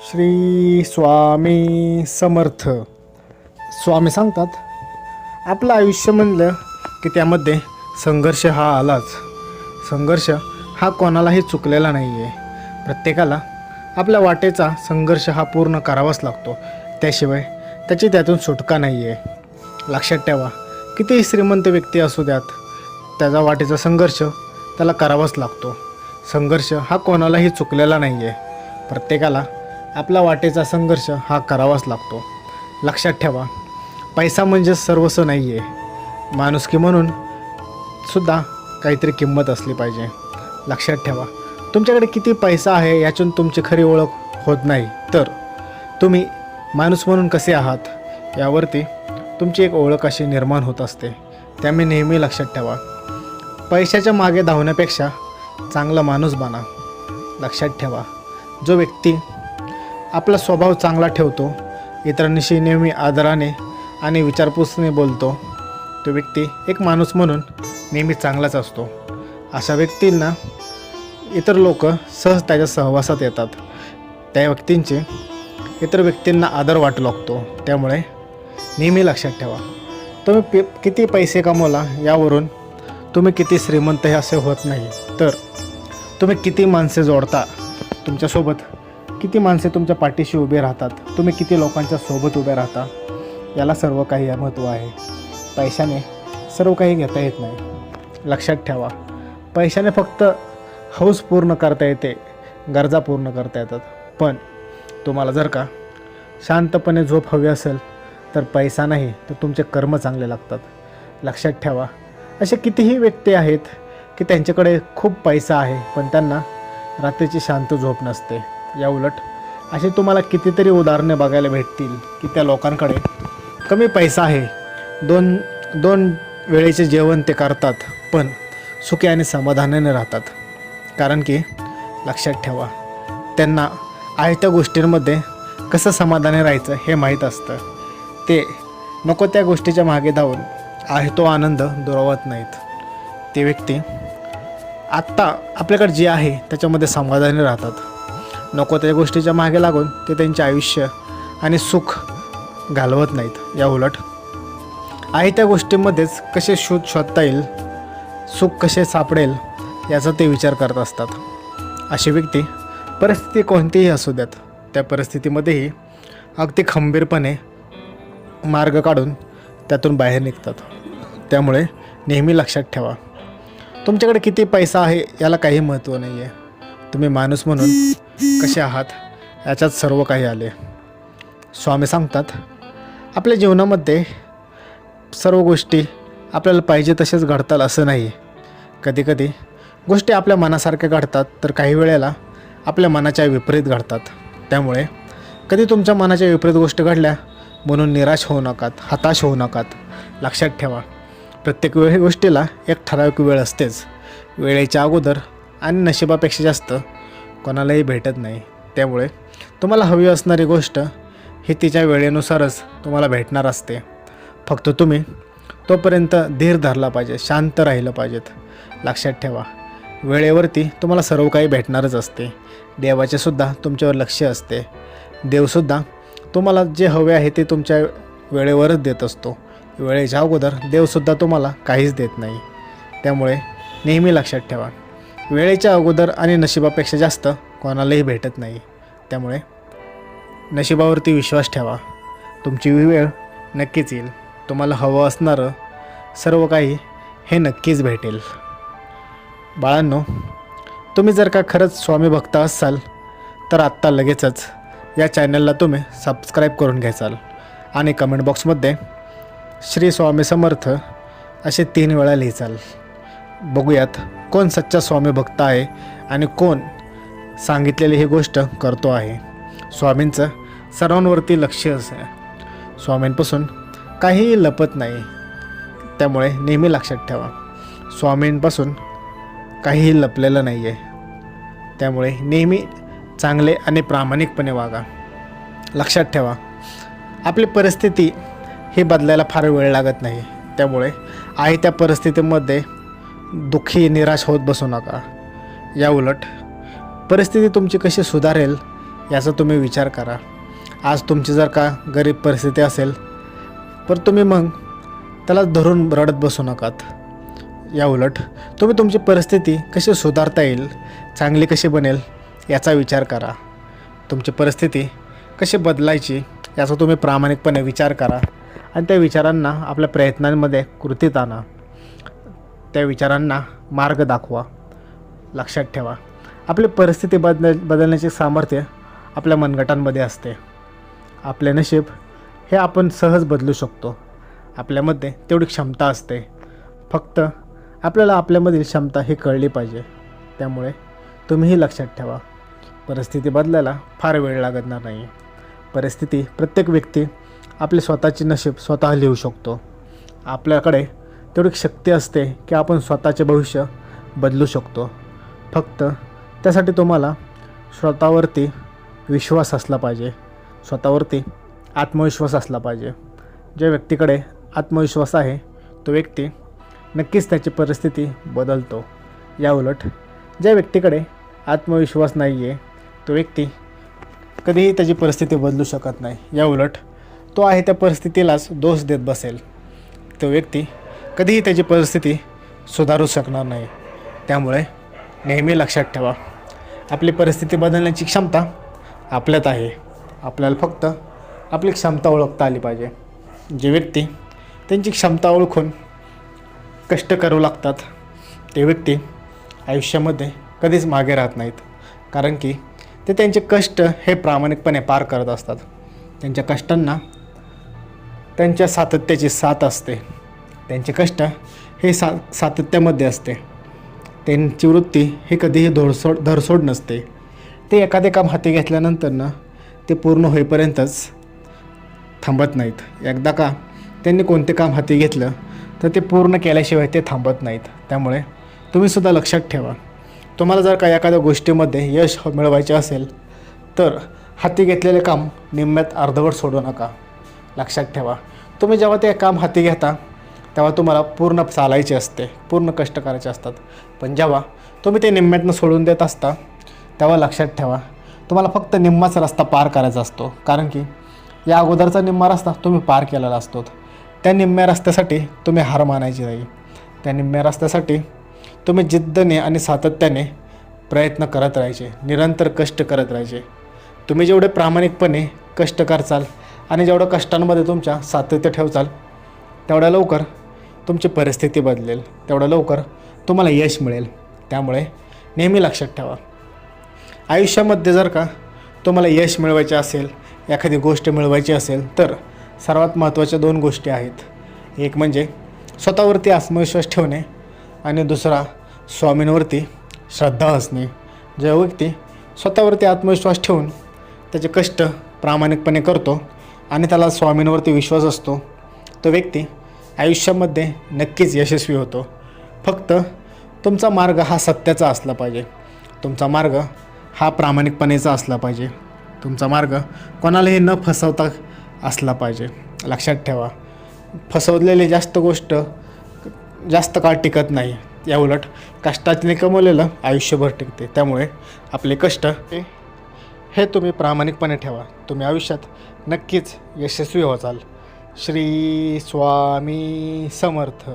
श्री स्वामी समर्थ. स्वामी सांगतात, आपलं आयुष्य म्हणलं की त्यामध्ये संघर्ष हा आलाच. संघर्ष हा कोणालाही चुकलेला नाही आहे. प्रत्येकाला आपल्या वाटेचा संघर्ष हा पूर्ण करावाच लागतो. त्याशिवाय त्यातून सुटका नाही आहे. लक्षात ठेवा, कितीही श्रीमंत व्यक्ती असू द्यात, त्याचा वाटेचा संघर्ष त्याला करावाच लागतो. संघर्ष हा कोणालाही चुकलेला नाही आहे. प्रत्येकाला आपला वाटेचा संघर्ष हा करावाच लागतो. लक्षात ठेवा, पैसा म्हणजे सर्वस्व नाही आहे. माणुसकी म्हणून सुद्धा काहीतरी किंमत असली पाहिजे. लक्षात ठेवा, तुमच्याकडे किती पैसा आहे यातून तुमची खरी ओळख होत नाही, तर तुम्ही माणूस म्हणून कसे आहात यावरती तुमची एक ओळख अशी निर्माण होत असते. त्यामुळे नेहमी लक्षात ठेवा, पैशाच्या मागे धावण्यापेक्षा चांगला माणूस बना. लक्षात ठेवा, जो व्यक्ती आपला स्वभाव चांगला ठेवतो, इतरांशी नेहमी आदराने आणि विचारपूसने बोलतो, तो व्यक्ती एक माणूस म्हणून नेहमी चांगलाच असतो. अशा व्यक्तींना इतर लोक सहज त्याच्या सहवासात येतात. त्या व्यक्तींचे इतर व्यक्तींना आदर वाटू लागतो. त्यामुळे नेहमी लक्षात ठेवा, तुम्ही किती पैसे कमवला यावरून तुम्ही किती श्रीमंत हे असे होत नाही, तर तुम्ही किती माणसे जोडता, तुमच्यासोबत किती माणसे तुमच्या पाठीशी उभे राहतात, तुम्ही किती लोकांच्या सोबत उभे राहता, याला सर्व काही महत्त्व आहे. पैशाने सर्व काही घेता येत नाही. लक्षात ठेवा, पैशाने फक्त हौस पूर्ण करता येते, गरजा पूर्ण करता येतात. पण तुम्हाला जर का शांतपणे झोप हवी असेल तर पैसा नाही, तर तुमचे कर्म चांगले लागतात. लक्षात ठेवा, असे कितीही व्यक्ती आहेत की त्यांच्याकडे खूप पैसा आहे, पण त्यांना रात्रीची शांत झोप नसते. या उलट असे तुम्हाला कितीतरी उदाहरणे बघायला भेटतील की त्या लोकांकडे कमी पैसा आहे, दोन वेळेचे जेवण ते करतात, पण सुखी आणि समाधानाने राहतात. कारण की लक्षात ठेवा, त्यांना आहे त्या गोष्टींमध्ये कसं समाधानी राहायचं हे माहीत असतं. ते नको त्या गोष्टीच्या मागे धावून आहे तो आनंद दुरावत नाहीत. ते व्यक्ती आत्ता आपल्याकडे जे आहे त्याच्यामध्ये समाधानी राहतात. नको त्या गोष्टीच्या मागे लागून ते त्यांचे आयुष्य आणि सुख घालवत नाहीत. या उलट आहे त्या गोष्टींमध्येच कसे शोधता येईल, सुख कसे सापडेल याचा ते विचार करत असतात. अशी व्यक्ती परिस्थिती कोणतीही असू द्यात, त्या परिस्थितीमध्येही अगदी खंबीरपणे मार्ग काढून त्यातून बाहेर निघतात. त्यामुळे नेहमी लक्षात ठेवा, तुमच्याकडे किती पैसा आहे याला काही महत्त्व नाही आहे. तुम्ही माणूस म्हणून कसे आहात याच्यात सर्व काही आले. स्वामी सांगतात, आपल्या जीवनामध्ये सर्व गोष्टी आपल्याला पाहिजे तसेच घडतात असं नाही. कधीकधी गोष्टी आपल्या मनासारख्या घडतात, तर काही वेळेला आपल्या मनाच्या विपरीत घडतात. त्यामुळे कधी तुमच्या मनाच्या विपरीत गोष्टी घडल्या म्हणून निराश होऊ नकात, हताश होऊ नकात. लक्षात ठेवा, प्रत्येक गोष्टीला एक ठराविक वेळ असतेच. वेळेच्या अगोदर आणि नशिबापेक्षा जास्त कोणालाही भेटत नाही. त्यामुळे तुम्हाला हवी असणारी गोष्ट ही तिच्या वेळेनुसारच तुम्हाला भेटणार असते. फक्त तुम्ही तोपर्यंत धीर धरला पाहिजे, शांत राहिलं पाहिजेत. लक्षात ठेवा, वेळेवरती तुम्हाला सर्व काही भेटणारच असते. देवाचे सुद्धा तुमच्यावर लक्ष असते. देवसुद्धा तुम्हाला जे हवे आहे ते तुमच्या वेळेवरच देत असतो. वेळेच्या अगोदर देवसुद्धा तुम्हाला काहीच देत नाही. त्यामुळे नेहमी लक्षात ठेवा, वेळेच्या अगोदर आणि नशिबापेक्षा जास्त कोणालाही भेटत नाही. त्यामुळे नशिबावरती विश्वास ठेवा. तुमची वेळ नक्कीच येईल. तुम्हाला हवं असणारं सर्व काही हे नक्कीच भेटेल. बाळांनो, तुम्ही जर का खरंच स्वामी भक्त असाल तर आत्ता लगेचच या चॅनलला तुम्ही सबस्क्राईब करून घ्याल आणि कमेंट बॉक्समध्ये श्री स्वामी समर्थ असे 3 वेळा लिहाल. बघूयात कोण सच्चा स्वामी भक्त आहे आणि कोण सांगितलेली ही गोष्ट करतो आहे. स्वामींचं सर्वांवरती लक्ष असते. स्वामींपासून काहीही लपत नाही. त्यामुळे नेहमी लक्षात ठेवा, स्वामींपासून काहीही लपलेलं नाही आहे. त्यामुळे नेहमी चांगले आणि प्रामाणिकपणे वागा. लक्षात ठेवा, आपली परिस्थिती ही बदलायला फार वेळ लागत नाही. त्यामुळे आहे त्या परिस्थितीमध्ये दुःखी निराश होत बसू नका. या उलट परिस्थिती तुमची कशी सुधारेल याचा तुम्ही विचार करा. आज तुमची जर का गरीब परिस्थिती असेल तर तुम्ही मग त्याला धरून रडत बसू नकात. या उलट तुम्ही तुमची परिस्थिती कशी सुधारता येईल, चांगली कशी बनेल याचा विचार करा. तुमची परिस्थिती कशी बदलायची याचा तुम्ही प्रामाणिकपणे विचार करा आणि त्या विचारांना आपल्या प्रयत्नांमध्ये कृतीत आणा. त्या विचारांना मार्ग दाखवा. लक्षात ठेवा, आपली परिस्थिती बदलण्याचे सामर्थ्य आपल्या मनगटांमध्ये असते. आपले नशीब हे आपण सहज बदलू शकतो. आपल्यामध्ये तेवढी क्षमता असते. फक्त आपल्याला आपल्यामधील क्षमता ही कळली पाहिजे. त्यामुळे तुम्हीही लक्षात ठेवा, परिस्थिती बदलायला फार वेळ लागणार नाही. प्रत्येक व्यक्ती आपले स्वतःचे नशीब स्वतः लिहू शकतो. आपल्याकडे तेवढी शक्ती असते की आपण स्वतःचे भविष्य बदलू शकतो. फक्त त्यासाठी तुम्हाला स्वतःवरती विश्वास असला पाहिजे, स्वतःवरती आत्मविश्वास असला पाहिजे. ज्या व्यक्तीकडे आत्मविश्वास आहे तो व्यक्ती नक्कीच त्याची परिस्थिती बदलतो. या उलट ज्या व्यक्तीकडे आत्मविश्वास नाही आहे तो व्यक्ती कधीही त्याची परिस्थिती बदलू शकत नाही. या उलट तो आहे त्या परिस्थितीलाच दोष देत बसेल. तो व्यक्ती कधीही त्याची परिस्थिती सुधारू शकणार नाही. त्यामुळे नेहमी लक्षात ठेवा, आपली परिस्थिती बदलण्याची क्षमता आपल्यात आहे. आपल्याला फक्त आपली क्षमता ओळखता आली पाहिजे. जे व्यक्ती त्यांची क्षमता ओळखून कष्ट करू लागतात ते व्यक्ती आयुष्यामध्ये कधीच मागे राहत नाहीत. कारण की ते त्यांचे कष्ट हे प्रामाणिकपणे पार करत असतात. त्यांच्या कष्टांना त्यांच्या सातत्याची साथ असते. त्यांचे कष्ट हे सातत्यामध्ये असते. त्यांची वृत्ती हे कधीही धरसोड नसते. ते एखादे काम हाती घेतल्यानंतर ते पूर्ण होईपर्यंतच थांबत नाहीत. एकदा का त्यांनी कोणते काम हाती घेतलं तर ते पूर्ण केल्याशिवाय ते थांबत नाहीत. त्यामुळे तुम्हीसुद्धा लक्षात ठेवा, तुम्हाला जर का एखाद्या गोष्टीमध्ये यश मिळवायचे असेल तर हाती घेतलेले काम निम्म्यात अर्धवट सोडू नका. लक्षात ठेवा, तुम्ही जेव्हा ते काम हाती घेता तेव्हा तुम्हाला पूर्ण चालायचे असते, पूर्ण कष्ट करायचे असतात. पण जेव्हा तुम्ही ते निम्म्यातनं सोडून देत असता तेव्हा लक्षात ठेवा, तुम्हाला फक्त निम्माच रस्ता पार करायचा असतो. कारण की या अगोदरचा निम्मा रस्ता तुम्ही पार केलेला असतो. त्या निम्म्या रस्त्यासाठी तुम्ही हार मानायची नाही. त्या निम्म्या रस्त्यासाठी तुम्ही जिद्दने आणि सातत्याने प्रयत्न करत राहायचे, निरंतर कष्ट करत राहायचे. तुम्ही जेवढे प्रामाणिकपणे कष्ट करचाल आणि जेवढं कष्टांमध्ये तुमच्या सातत्य ठेवचाल तेवढ्या लवकर तुमची परिस्थिती बदलेल, तेवढ्या लवकर तुम्हाला यश मिळेल. त्यामुळे नेहमी लक्षात ठेवा, आयुष्यामध्ये जर का तुम्हाला यश मिळवायचे असेल, एखादी गोष्ट मिळवायची असेल तर सर्वात महत्त्वाच्या 2 गोष्टी आहेत. एक म्हणजे स्वतःवरती आत्मविश्वास ठेवणे आणि दुसरा स्वामींवरती श्रद्धा असणे. जो व्यक्ती स्वतःवरती आत्मविश्वास ठेवून त्याचे कष्ट प्रामाणिकपणे करतो आणि त्याला स्वामींवरती विश्वास असतो तो व्यक्ती आयुष्यामध्ये नक्कीच यशस्वी होतो. फक्त तुमचा मार्ग हा सत्याचा असला पाहिजे. तुमचा मार्ग हा प्रामाणिकपणेचा असला पाहिजे. तुमचा मार्ग कोणालाही न फसवता असला पाहिजे. लक्षात ठेवा, फसवलेली जास्त काळ टिकत नाही. या उलट कष्टाने कमवलेलं आयुष्यभर टिकते. त्यामुळे आपले कष्ट हे तुम्ही प्रामाणिकपणे ठेवा. तुम्ही आयुष्यात नक्कीच यशस्वी होताल. श्री स्वामी समर्थ.